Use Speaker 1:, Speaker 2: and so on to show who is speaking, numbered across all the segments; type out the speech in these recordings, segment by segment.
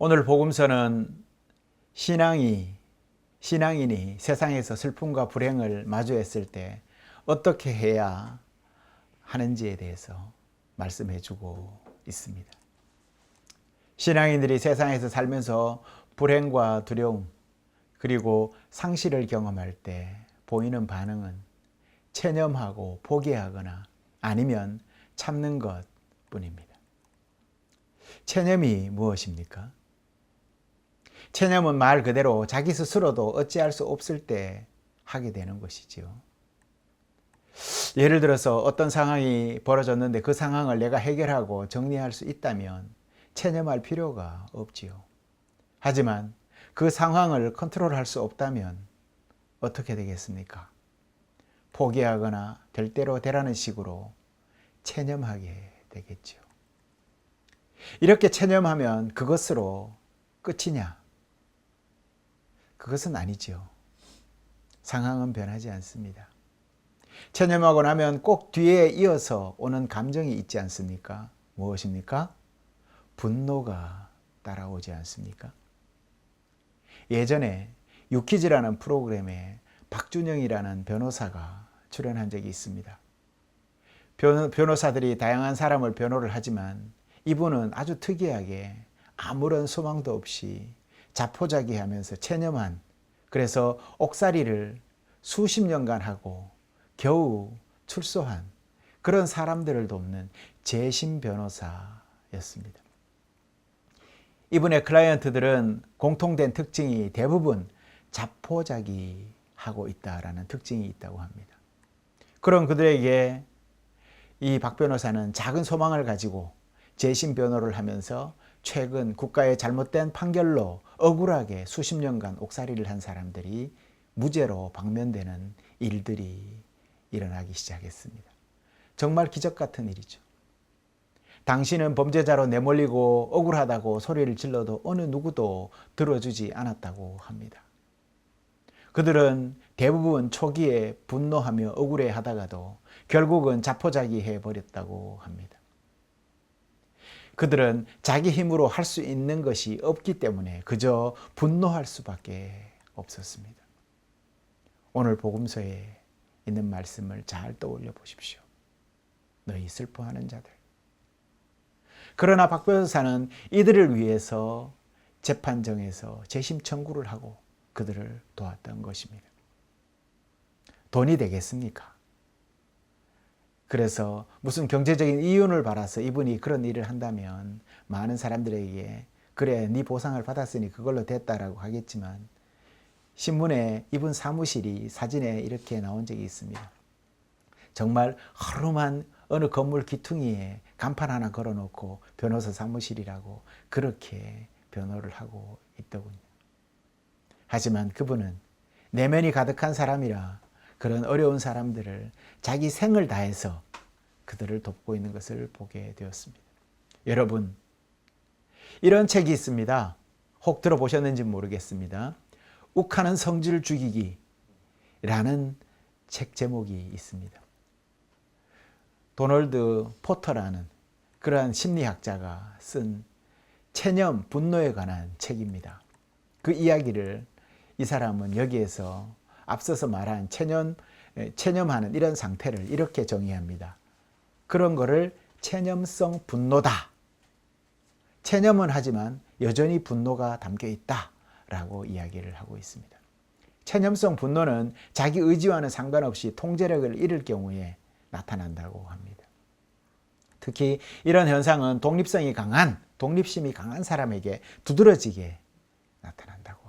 Speaker 1: 오늘 복음서는 신앙인이 세상에서 슬픔과 불행을 마주했을 때 어떻게 해야 하는지에 대해서 말씀해 주고 있습니다. 신앙인들이 세상에서 살면서 불행과 두려움 그리고 상실을 경험할 때 보이는 반응은 체념하고 포기하거나 아니면 참는 것 뿐입니다. 체념이 무엇입니까? 체념은 말 그대로 자기 스스로도 어찌할 수 없을 때 하게 되는 것이지요. 예를 들어서 어떤 상황이 벌어졌는데 그 상황을 내가 해결하고 정리할 수 있다면 체념할 필요가 없지요. 하지만 그 상황을 컨트롤할 수 없다면 어떻게 되겠습니까? 포기하거나 될 대로 되라는 식으로 체념하게 되겠지요. 이렇게 체념하면 그것으로 끝이냐? 그것은 아니죠. 상황은 변하지 않습니다. 체념하고 나면 꼭 뒤에 이어서 오는 감정이 있지 않습니까? 무엇입니까? 분노가 따라오지 않습니까? 예전에 유퀴즈라는 프로그램에 박준영이라는 변호사가 출연한 적이 있습니다. 변호사들이 다양한 사람을 변호를 하지만 이분은 아주 특이하게 아무런 소망도 없이 자포자기하면서 체념한, 그래서 옥살이를 수십 년간 하고 겨우 출소한 그런 사람들을 돕는 재심 변호사였습니다. 이분의 클라이언트들은 공통된 특징이 대부분 자포자기하고 있다라는 특징이 있다고 합니다. 그런 그들에게 이 박 변호사는 작은 소망을 가지고 재심 변호를 하면서 최근 국가의 잘못된 판결로 억울하게 수십 년간 옥살이를 한 사람들이 무죄로 방면되는 일들이 일어나기 시작했습니다. 정말 기적 같은 일이죠. 당신은 범죄자로 내몰리고 억울하다고 소리를 질러도 어느 누구도 들어주지 않았다고 합니다. 그들은 대부분 초기에 분노하며 억울해하다가도 결국은 자포자기해 버렸다고 합니다. 그들은 자기 힘으로 할 수 있는 것이 없기 때문에 그저 분노할 수밖에 없었습니다. 오늘 복음서에 있는 말씀을 잘 떠올려 보십시오. 너희 슬퍼하는 자들. 그러나 박 변호사는 이들을 위해서 재판정에서 재심 청구를 하고 그들을 도왔던 것입니다. 돈이 되겠습니까? 그래서 무슨 경제적인 이윤을 바라서 이분이 그런 일을 한다면 많은 사람들에게 그래 네 보상을 받았으니 그걸로 됐다라고 하겠지만 신문에 이분 사무실이 사진에 이렇게 나온 적이 있습니다. 정말 허름한 어느 건물 기퉁이에 간판 하나 걸어놓고 변호사 사무실이라고 그렇게 변호를 하고 있더군요. 하지만 그분은 내면이 가득한 사람이라 그런 어려운 사람들을 자기 생을 다해서 그들을 돕고 있는 것을 보게 되었습니다. 여러분, 이런 책이 있습니다. 혹 들어보셨는지 모르겠습니다. 욱하는 성질 죽이기라는 책 제목이 있습니다. 도널드 포터라는 그러한 심리학자가 쓴 체념, 분노에 관한 책입니다. 그 이야기를 이 사람은 여기에서 앞서서 말한 체념하는 이런 상태를 이렇게 정의합니다. 그런 거를 체념성 분노다. 체념은 하지만 여전히 분노가 담겨 있다라고 이야기를 하고 있습니다. 체념성 분노는 자기 의지와는 상관없이 통제력을 잃을 경우에 나타난다고 합니다. 특히 이런 현상은 독립심이 강한 사람에게 두드러지게 나타난다고 합니다.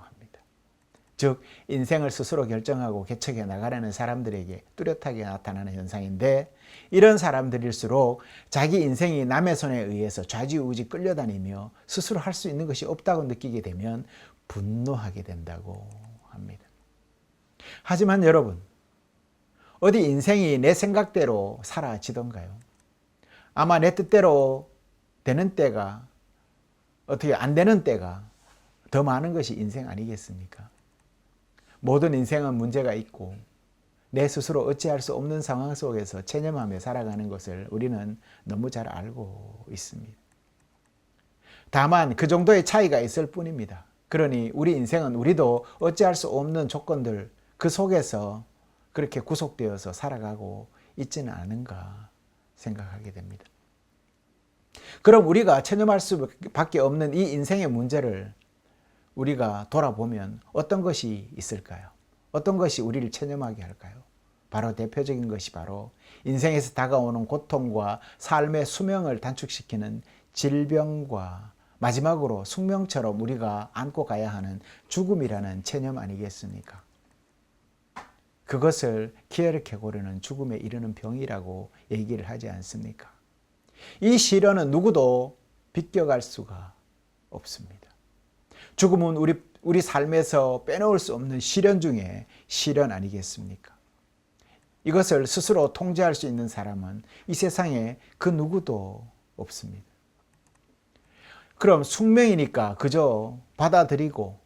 Speaker 1: 즉 인생을 스스로 결정하고 개척해 나가려는 사람들에게 뚜렷하게 나타나는 현상인데 이런 사람들일수록 자기 인생이 남의 손에 의해서 좌지우지 끌려다니며 스스로 할 수 있는 것이 없다고 느끼게 되면 분노하게 된다고 합니다. 하지만 여러분, 어디 인생이 내 생각대로 사라지던가요? 아마 내 뜻대로 되는 때가 어떻게 안 되는 때가 더 많은 것이 인생 아니겠습니까? 모든 인생은 문제가 있고 내 스스로 어찌할 수 없는 상황 속에서 체념하며 살아가는 것을 우리는 너무 잘 알고 있습니다. 다만 그 정도의 차이가 있을 뿐입니다. 그러니 우리 인생은 우리도 어찌할 수 없는 조건들 그 속에서 그렇게 구속되어서 살아가고 있지는 않은가 생각하게 됩니다. 그럼 우리가 체념할 수밖에 없는 이 인생의 문제를 우리가 돌아보면 어떤 것이 있을까요? 어떤 것이 우리를 체념하게 할까요? 바로 대표적인 것이 바로 인생에서 다가오는 고통과 삶의 수명을 단축시키는 질병과 마지막으로 숙명처럼 우리가 안고 가야 하는 죽음이라는 체념 아니겠습니까? 그것을 키에르케고르는 죽음에 이르는 병이라고 얘기를 하지 않습니까? 이 시련은 누구도 비껴갈 수가 없습니다. 죽음은 우리 삶에서 빼놓을 수 없는 시련 중에 시련 아니겠습니까? 이것을 스스로 통제할 수 있는 사람은 이 세상에 그 누구도 없습니다. 그럼 숙명이니까 그저 받아들이고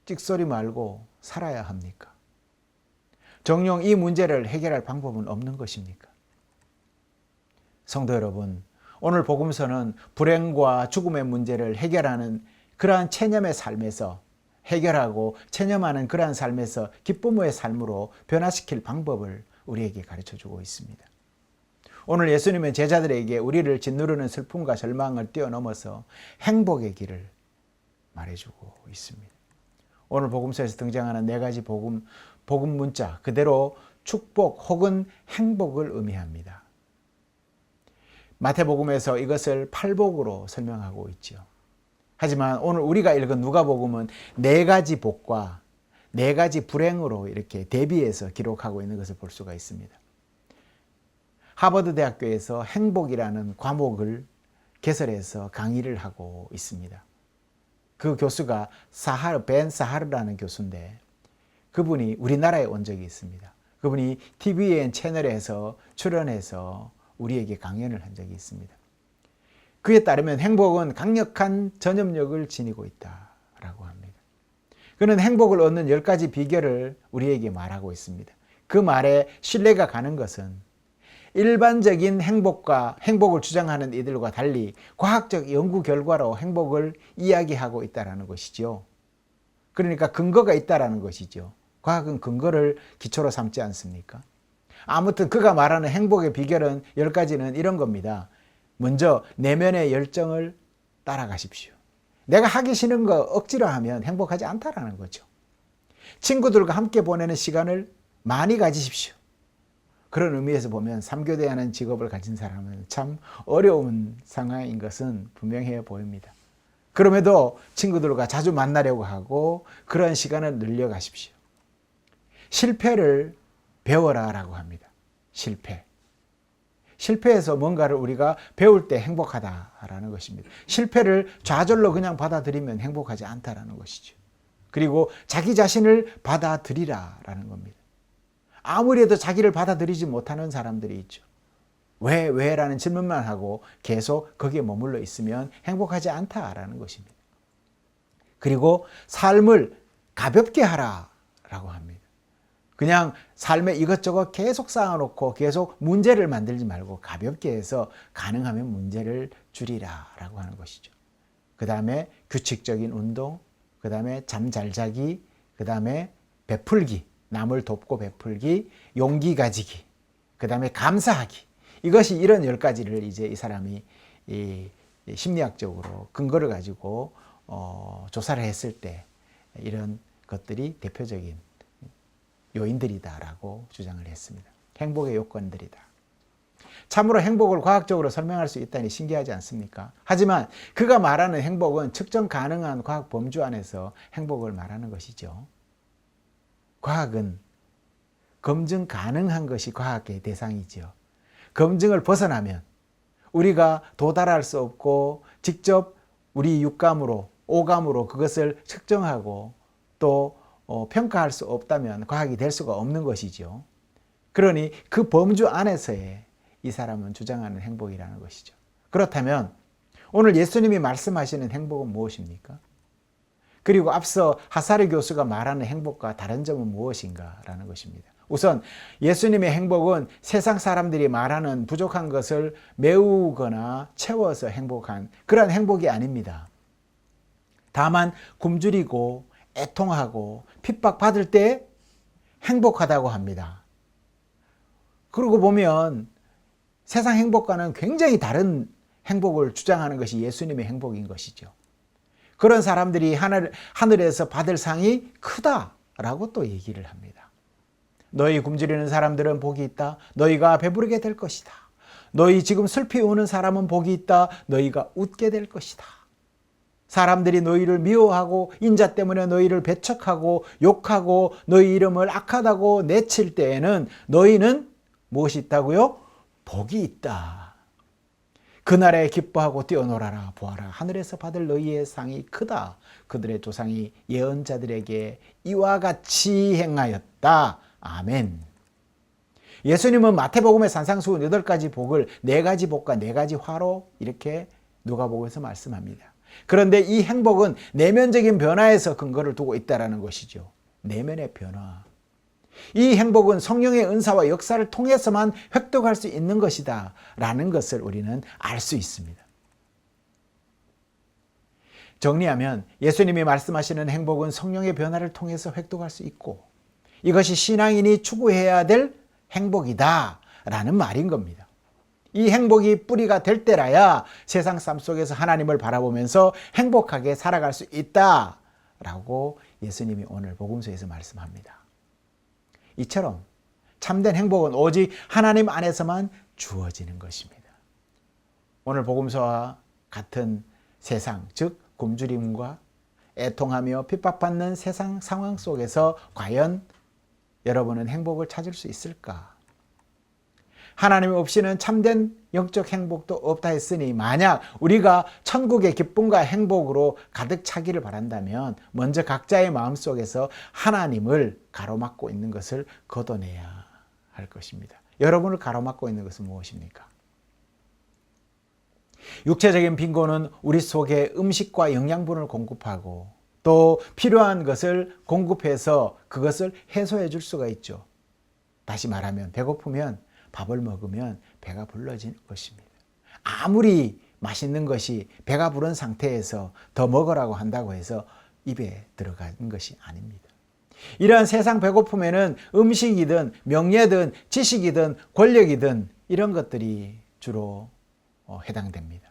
Speaker 1: 찍소리 말고 살아야 합니까? 정녕 이 문제를 해결할 방법은 없는 것입니까? 성도 여러분, 오늘 복음서는 불행과 죽음의 문제를 해결하는 그러한 체념의 삶에서 해결하고 체념하는 그러한 삶에서 기쁨의 삶으로 변화시킬 방법을 우리에게 가르쳐주고 있습니다. 오늘 예수님은 제자들에게 우리를 짓누르는 슬픔과 절망을 뛰어넘어서 행복의 길을 말해주고 있습니다. 오늘 복음서에서 등장하는 네 가지 복음 문자 그대로 축복 혹은 행복을 의미합니다. 마태복음에서 이것을 팔복으로 설명하고 있죠. 하지만 오늘 우리가 읽은 누가복음은 네 가지 복과 네 가지 불행으로 이렇게 대비해서 기록하고 있는 것을 볼 수가 있습니다. 하버드 대학교에서 행복이라는 과목을 개설해서 강의를 하고 있습니다. 그 교수가 벤 사하르라는 교수인데 그분이 우리나라에 온 적이 있습니다. 그분이 TVN 채널에서 출연해서 우리에게 강연을 한 적이 있습니다. 그에 따르면 행복은 강력한 전염력을 지니고 있다라고 합니다. 그는 행복을 얻는 10가지 비결을 우리에게 말하고 있습니다. 그 말에 신뢰가 가는 것은 일반적인 행복을 주장하는 이들과 달리 과학적 연구 결과로 행복을 이야기하고 있다는 것이죠. 그러니까 근거가 있다는 것이죠. 과학은 근거를 기초로 삼지 않습니까? 아무튼 그가 말하는 행복의 비결은 10가지는 이런 겁니다. 먼저 내면의 열정을 따라가십시오. 내가 하기 싫은 거 억지로 하면 행복하지 않다라는 거죠. 친구들과 함께 보내는 시간을 많이 가지십시오. 그런 의미에서 보면 3교대하는 직업을 가진 사람은 참 어려운 상황인 것은 분명해 보입니다. 그럼에도 친구들과 자주 만나려고 하고 그런 시간을 늘려가십시오. 실패를 배워라 라고 합니다. 실패에서 뭔가를 우리가 배울 때 행복하다라는 것입니다. 실패를 좌절로 그냥 받아들이면 행복하지 않다라는 것이죠. 그리고 자기 자신을 받아들이라라는 겁니다. 아무리 해도 자기를 받아들이지 못하는 사람들이 있죠. 왜? 라는 질문만 하고 계속 거기에 머물러 있으면 행복하지 않다라는 것입니다. 그리고 삶을 가볍게 하라라고 합니다. 그냥 삶에 이것저것 계속 쌓아놓고 계속 문제를 만들지 말고 가볍게 해서 가능하면 문제를 줄이라라고 하는 것이죠. 그 다음에 규칙적인 운동, 그 다음에 잠 잘 자기, 그 다음에 베풀기, 남을 돕고 베풀기, 용기 가지기, 그 다음에 감사하기. 이것이 이런 10가지를 이제 이 사람이 심리학적으로 근거를 가지고 조사를 했을 때 이런 것들이 대표적인 요인들이다라고 주장을 했습니다. 행복의 요건들이다. 참으로 행복을 과학적으로 설명할 수 있다니 신기하지 않습니까? 하지만 그가 말하는 행복은 측정 가능한 과학 범주 안에서 행복을 말하는 것이죠. 과학은 검증 가능한 것이 과학의 대상이죠. 검증을 벗어나면 우리가 도달할 수 없고 직접 우리 육감으로 오감으로 그것을 측정하고 또 평가할 수 없다면 과학이 될 수가 없는 것이죠. 그러니 그 범주 안에서의 이 사람은 주장하는 행복이라는 것이죠. 그렇다면 오늘 예수님이 말씀하시는 행복은 무엇입니까? 그리고 앞서 하사리 교수가 말하는 행복과 다른 점은 무엇인가라는 것입니다. 우선 예수님의 행복은 세상 사람들이 말하는 부족한 것을 메우거나 채워서 행복한 그런 행복이 아닙니다. 다만 굶주리고 애통하고 핍박받을 때 행복하다고 합니다. 그러고 보면 세상 행복과는 굉장히 다른 행복을 주장하는 것이 예수님의 행복인 것이죠. 그런 사람들이 하늘에서 받을 상이 크다라고 또 얘기를 합니다. 너희 굶주리는 사람들은 복이 있다. 너희가 배부르게 될 것이다. 너희 지금 슬피 우는 사람은 복이 있다. 너희가 웃게 될 것이다. 사람들이 너희를 미워하고 인자 때문에 너희를 배척하고 욕하고 너희 이름을 악하다고 내칠 때에는 너희는 무엇이 있다고요? 복이 있다. 그날에 기뻐하고 뛰어놀아라. 보아라. 하늘에서 받을 너희의 상이 크다. 그들의 조상이 예언자들에게 이와 같이 행하였다. 아멘. 예수님은 마태복음의 산상수훈 8가지 복을 4가지 복과 4가지 화로 이렇게 누가복음에서 말씀합니다. 그런데 이 행복은 내면적인 변화에서 근거를 두고 있다는 것이죠. 내면의 변화. 이 행복은 성령의 은사와 역사를 통해서만 획득할 수 있는 것이다 라는 것을 우리는 알 수 있습니다. 정리하면 예수님이 말씀하시는 행복은 성령의 변화를 통해서 획득할 수 있고 이것이 신앙인이 추구해야 될 행복이다 라는 말인 겁니다. 이 행복이 뿌리가 될 때라야 세상 삶 속에서 하나님을 바라보면서 행복하게 살아갈 수 있다 라고 예수님이 오늘 복음서에서 말씀합니다. 이처럼 참된 행복은 오직 하나님 안에서만 주어지는 것입니다. 오늘 복음서와 같은 세상, 즉 굶주림과 애통하며 핍박받는 세상 상황 속에서 과연 여러분은 행복을 찾을 수 있을까? 하나님 없이는 참된 영적 행복도 없다 했으니 만약 우리가 천국의 기쁨과 행복으로 가득 차기를 바란다면 먼저 각자의 마음속에서 하나님을 가로막고 있는 것을 걷어내야 할 것입니다. 여러분을 가로막고 있는 것은 무엇입니까? 육체적인 빈곤은 우리 속에 음식과 영양분을 공급하고 또 필요한 것을 공급해서 그것을 해소해 줄 수가 있죠. 다시 말하면 배고프면 밥을 먹으면 배가 불러지는 것입니다. 아무리 맛있는 것이 배가 부른 상태에서 더 먹으라고 한다고 해서 입에 들어가는 것이 아닙니다. 이러한 세상 배고픔에는 음식이든 명예든 지식이든 권력이든 이런 것들이 주로 해당됩니다.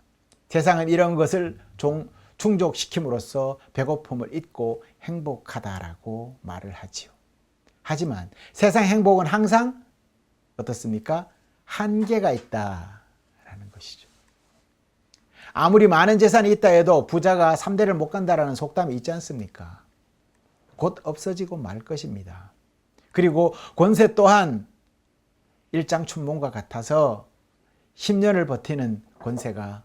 Speaker 1: 세상은 이런 것을 충족시킴으로써 배고픔을 잊고 행복하다라고 말을 하지요. 하지만 세상 행복은 항상 어떻습니까? 한계가 있다라는 것이죠. 아무리 많은 재산이 있다 해도 부자가 3대를 못 간다라는 속담이 있지 않습니까? 곧 없어지고 말 것입니다. 그리고 권세 또한 일장춘몽과 같아서 10년을 버티는 권세가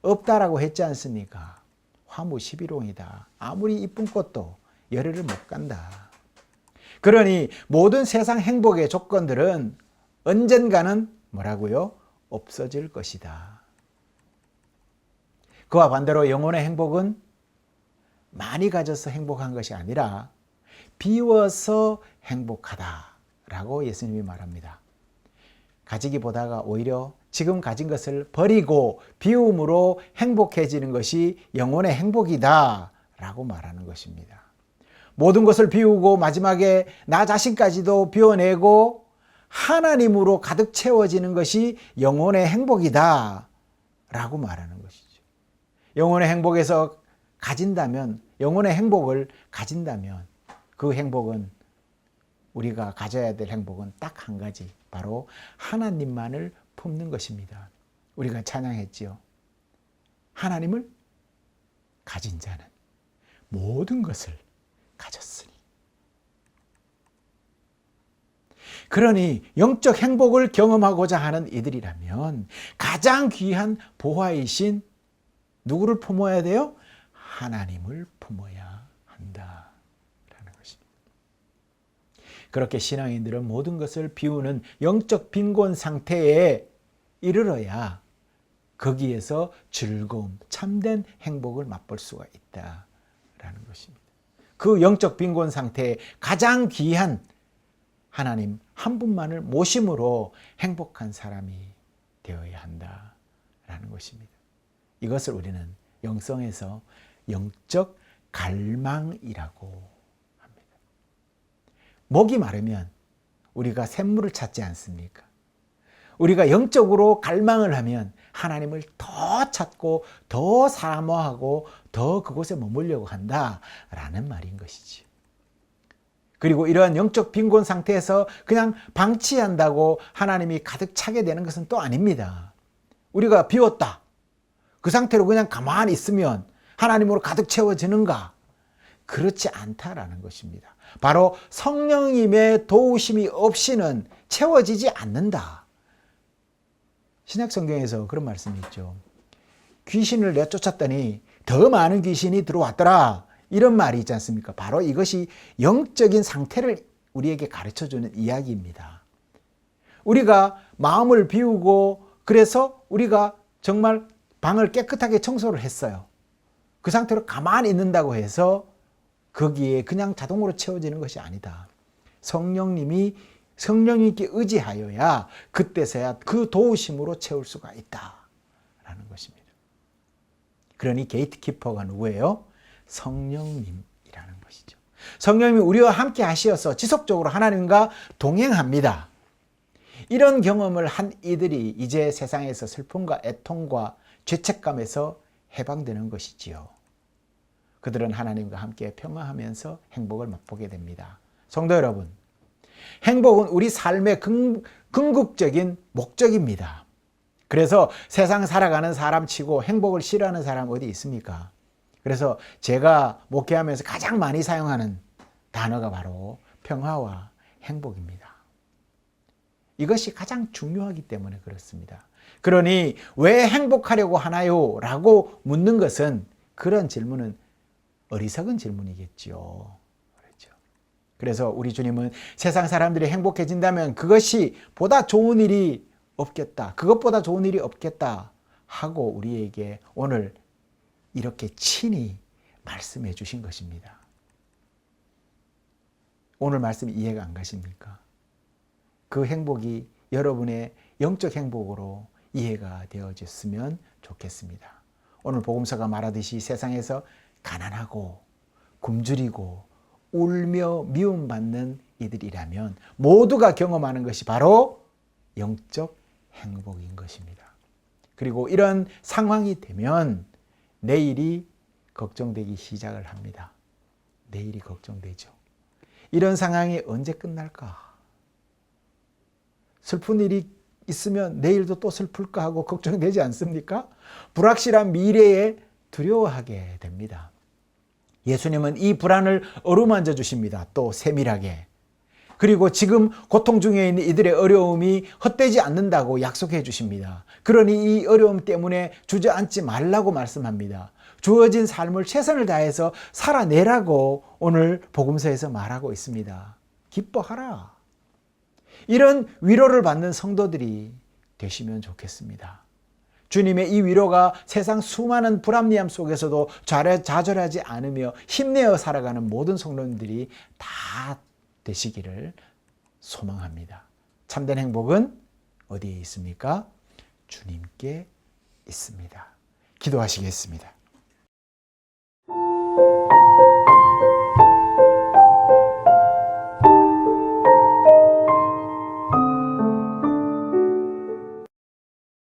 Speaker 1: 없다라고 했지 않습니까? 화무 11홍이다. 아무리 이쁜 꽃도 열흘을 못 간다. 그러니 모든 세상 행복의 조건들은 언젠가는 뭐라고요? 없어질 것이다. 그와 반대로 영혼의 행복은 많이 가져서 행복한 것이 아니라 비워서 행복하다라고 예수님이 말합니다. 가지기보다가 오히려 지금 가진 것을 버리고 비움으로 행복해지는 것이 영혼의 행복이다라고 말하는 것입니다. 모든 것을 비우고 마지막에 나 자신까지도 비워내고 하나님으로 가득 채워지는 것이 영혼의 행복이다 라고 말하는 것이죠. 영혼의 행복에서 가진다면, 영혼의 행복을 가진다면 그 행복은 우리가 가져야 될 행복은 딱 한 가지, 바로 하나님만을 품는 것입니다. 우리가 찬양했지요. 하나님을 가진 자는 모든 것을 가졌으니. 그러니 영적 행복을 경험하고자 하는 이들이라면 가장 귀한 보화이신 누구를 품어야 돼요? 하나님을 품어야 한다라는 것입니다. 그렇게 신앙인들은 모든 것을 비우는 영적 빈곤 상태에 이르러야 거기에서 즐거움, 참된 행복을 맛볼 수가 있다라는 것입니다. 그 영적 빈곤 상태에 가장 귀한 하나님 한 분만을 모심으로 행복한 사람이 되어야 한다라는 것입니다. 이것을 우리는 영성에서 영적 갈망이라고 합니다. 목이 마르면 우리가 샘물을 찾지 않습니까? 우리가 영적으로 갈망을 하면 하나님을 더 찾고 더 사모하고 더 그곳에 머물려고 한다라는 말인 것이지. 그리고 이러한 영적 빈곤 상태에서 그냥 방치한다고 하나님이 가득 차게 되는 것은 또 아닙니다. 우리가 비웠다. 그 상태로 그냥 가만히 있으면 하나님으로 가득 채워지는가? 그렇지 않다라는 것입니다. 바로 성령님의 도우심이 없이는 채워지지 않는다. 신약 성경에서 그런 말씀이 있죠. 귀신을 내쫓았더니 더 많은 귀신이 들어왔더라. 이런 말이 있지 않습니까? 바로 이것이 영적인 상태를 우리에게 가르쳐주는 이야기입니다. 우리가 마음을 비우고 그래서 우리가 정말 방을 깨끗하게 청소를 했어요. 그 상태로 가만히 있는다고 해서 거기에 그냥 자동으로 채워지는 것이 아니다. 성령님께 의지하여야 그때서야 그 도우심으로 채울 수가 있다라는 것입니다. 그러니 게이트키퍼가 누구예요? 성령님이라는 것이죠. 성령님이 우리와 함께 하시어서 지속적으로 하나님과 동행합니다. 이런 경험을 한 이들이 이제 세상에서 슬픔과 애통과 죄책감에서 해방되는 것이지요. 그들은 하나님과 함께 평화하면서 행복을 맛보게 됩니다. 성도 여러분, 행복은 우리 삶의 궁극적인 목적입니다. 그래서 세상 살아가는 사람 치고 행복을 싫어하는 사람 어디 있습니까? 그래서 제가 목회하면서 가장 많이 사용하는 단어가 바로 평화와 행복입니다. 이것이 가장 중요하기 때문에 그렇습니다. 그러니 왜 행복하려고 하나요? 라고 묻는 것은 그런 질문은 어리석은 질문이겠죠. 그렇죠. 그래서 우리 주님은 세상 사람들이 행복해진다면 그것이 보다 좋은 일이 없겠다. 그것보다 좋은 일이 없겠다 하고 우리에게 오늘 이렇게 친히 말씀해 주신 것입니다. 오늘 말씀 이해가 안 가십니까? 그 행복이 여러분의 영적 행복으로 이해가 되어졌으면 좋겠습니다. 오늘 복음서가 말하듯이 세상에서 가난하고 굶주리고 울며 미움받는 이들이라면 모두가 경험하는 것이 바로 영적 행복인 것입니다. 그리고 이런 상황이 되면 내일이 걱정되기 시작을 합니다. 내일이 걱정되죠. 이런 상황이 언제 끝날까? 슬픈 일이 있으면 내일도 또 슬플까 하고 걱정되지 않습니까? 불확실한 미래에 두려워하게 됩니다. 예수님은 이 불안을 어루만져 주십니다. 또 세밀하게. 그리고 지금 고통 중에 있는 이들의 어려움이 헛되지 않는다고 약속해 주십니다. 그러니 이 어려움 때문에 주저앉지 말라고 말씀합니다. 주어진 삶을 최선을 다해서 살아내라고 오늘 복음서에서 말하고 있습니다. 기뻐하라. 이런 위로를 받는 성도들이 되시면 좋겠습니다. 주님의 이 위로가 세상 수많은 불합리함 속에서도 좌절하지 않으며 힘내어 살아가는 모든 성도님들이 다 되시기를 소망합니다. 참된 행복은 어디에 있습니까? 주님께 있습니다. 기도하시겠습니다.